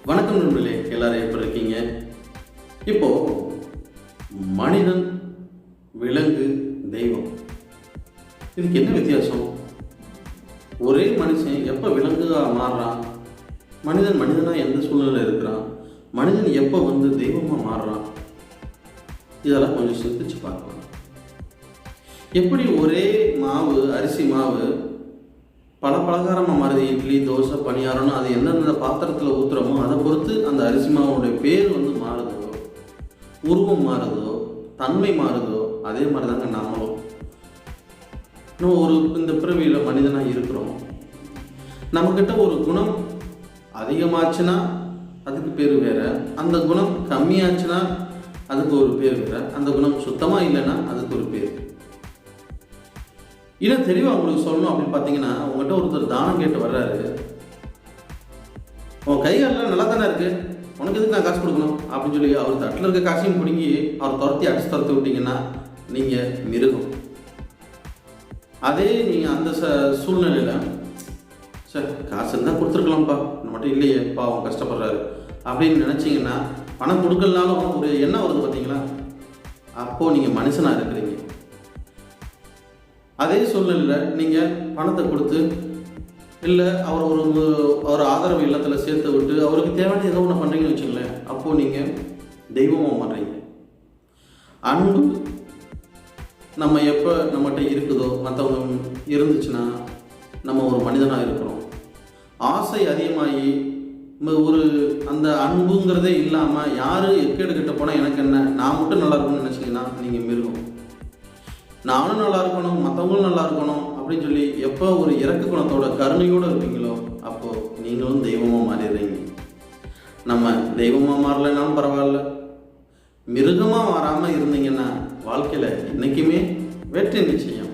வணக்கம் நண்பர்களே, எல்லாரும் எப்படி இருக்கீங்க? இப்போ மனிதன், விலங்கு, தெய்வம், இதுக்கு என்ன வித்தியாசம்? ஒரே மனுஷன் எப்போ விலங்குగా மாறுறான்? மனிதன் மனிதனாக எந்த சூழ்நிலை இருக்கிறான்? மனிதன் எப்போ தெய்வமாக மாறுறான்? இதெல்லாம் கொஞ்சம் சிந்திச்சு பார்க்கலாம். எப்படி ஒரே மாவு, அரிசி மாவு பல பலகாரமாக மாறுது. இட்லி, தோசை, பணியாரம்னு அது எந்தெந்த பாத்திரத்தில் ஊற்றுறோமோ அதை பொறுத்து அந்த அரிசி மாவுடைய பேர் மாறுதோ, உருவம் மாறுதோ, தன்மை மாறுதோ, அதே மாதிரி தாங்க நாமளும். நம்ம இந்த பிறவியில் மனிதனாக இருக்கிறோம். நம்மக்கிட்ட ஒரு குணம் அதிகமாச்சுன்னா அதுக்கு பேர் வேற, அந்த குணம் கம்மியாச்சுன்னா அதுக்கு ஒரு பேர் வேற, அந்த குணம் சுத்தமாக இல்லைன்னா அதுக்கு ஒரு பேர். இன்னும் தெளிவாக உங்களுக்கு சொல்லணும் அப்படின்னு பார்த்தீங்கன்னா, உங்கள்கிட்ட ஒருத்தர் தானம் கேட்டு வர்றாரு. உன் கைகாலெலாம் நல்லா தானே இருக்குது, உனக்கு எதுக்கு நான் காசு கொடுக்கணும் அப்படின்னு சொல்லி அவர் தட்டில் இருக்க காசையும் பிடுங்கி அவர் துரத்தி விட்டீங்கன்னா நீங்கள் மிருகம். அதே நீங்கள் அந்த சூழ்நிலையில் சார் காசு இருந்தால் கொடுத்துருக்கலாம்ப்பா, நம்மகிட்ட இல்லையே பாவம் கஷ்டப்படுறாரு அப்படின்னு நினச்சிங்கன்னா, பணம் கொடுக்கலனாலும் ஒரு எண்ணம் வருது பார்த்தீங்களா, அப்போது நீங்கள் மனுஷனாக இருக்கிறீங்க. அதே சூழ்நிலையில் நீங்கள் பணத்தை கொடுத்து இல்லை அவர் ஒரு ஆதரவு இல்லத்தில் சேர்த்து விட்டு அவருக்கு தேவையான ஏதோ ஒன்று பண்ணுறீங்கன்னு வச்சுங்களேன், அப்போது நீங்கள் தெய்வமாக மாறுறீங்க. அன்பு நம்ம எப்போ நம்மகிட்ட இருக்குதோ, மற்றவங்க இருந்துச்சுன்னா நம்ம ஒரு மனிதனாக இருக்கிறோம். ஆசை அதிகமாகி அந்த அன்புங்கிறதே இல்லாமல் யார் எக்கேடு கிட்ட போனால் எனக்கு என்ன, நான் மட்டும் நல்லா இருக்கணும்னு நினச்சிங்கன்னா நீங்கள் மிருகம். நானும் நல்லா இருக்கணும், மற்றவங்களும் நல்லா இருக்கணும் அப்படின்னு சொல்லி எப்போ ஒரு இறக்க குணத்தோட கருணையோடு இருப்பீங்களோ அப்போது நீங்களும் தெய்வமாக மாறிடுறீங்க. நம்ம தெய்வமாக மாறலைனாலும் பரவாயில்ல, மிருகமாக மாறாமல் இருந்தீங்கன்னா வாழ்க்கையில் என்றைக்குமே வெற்றி நிச்சயம்.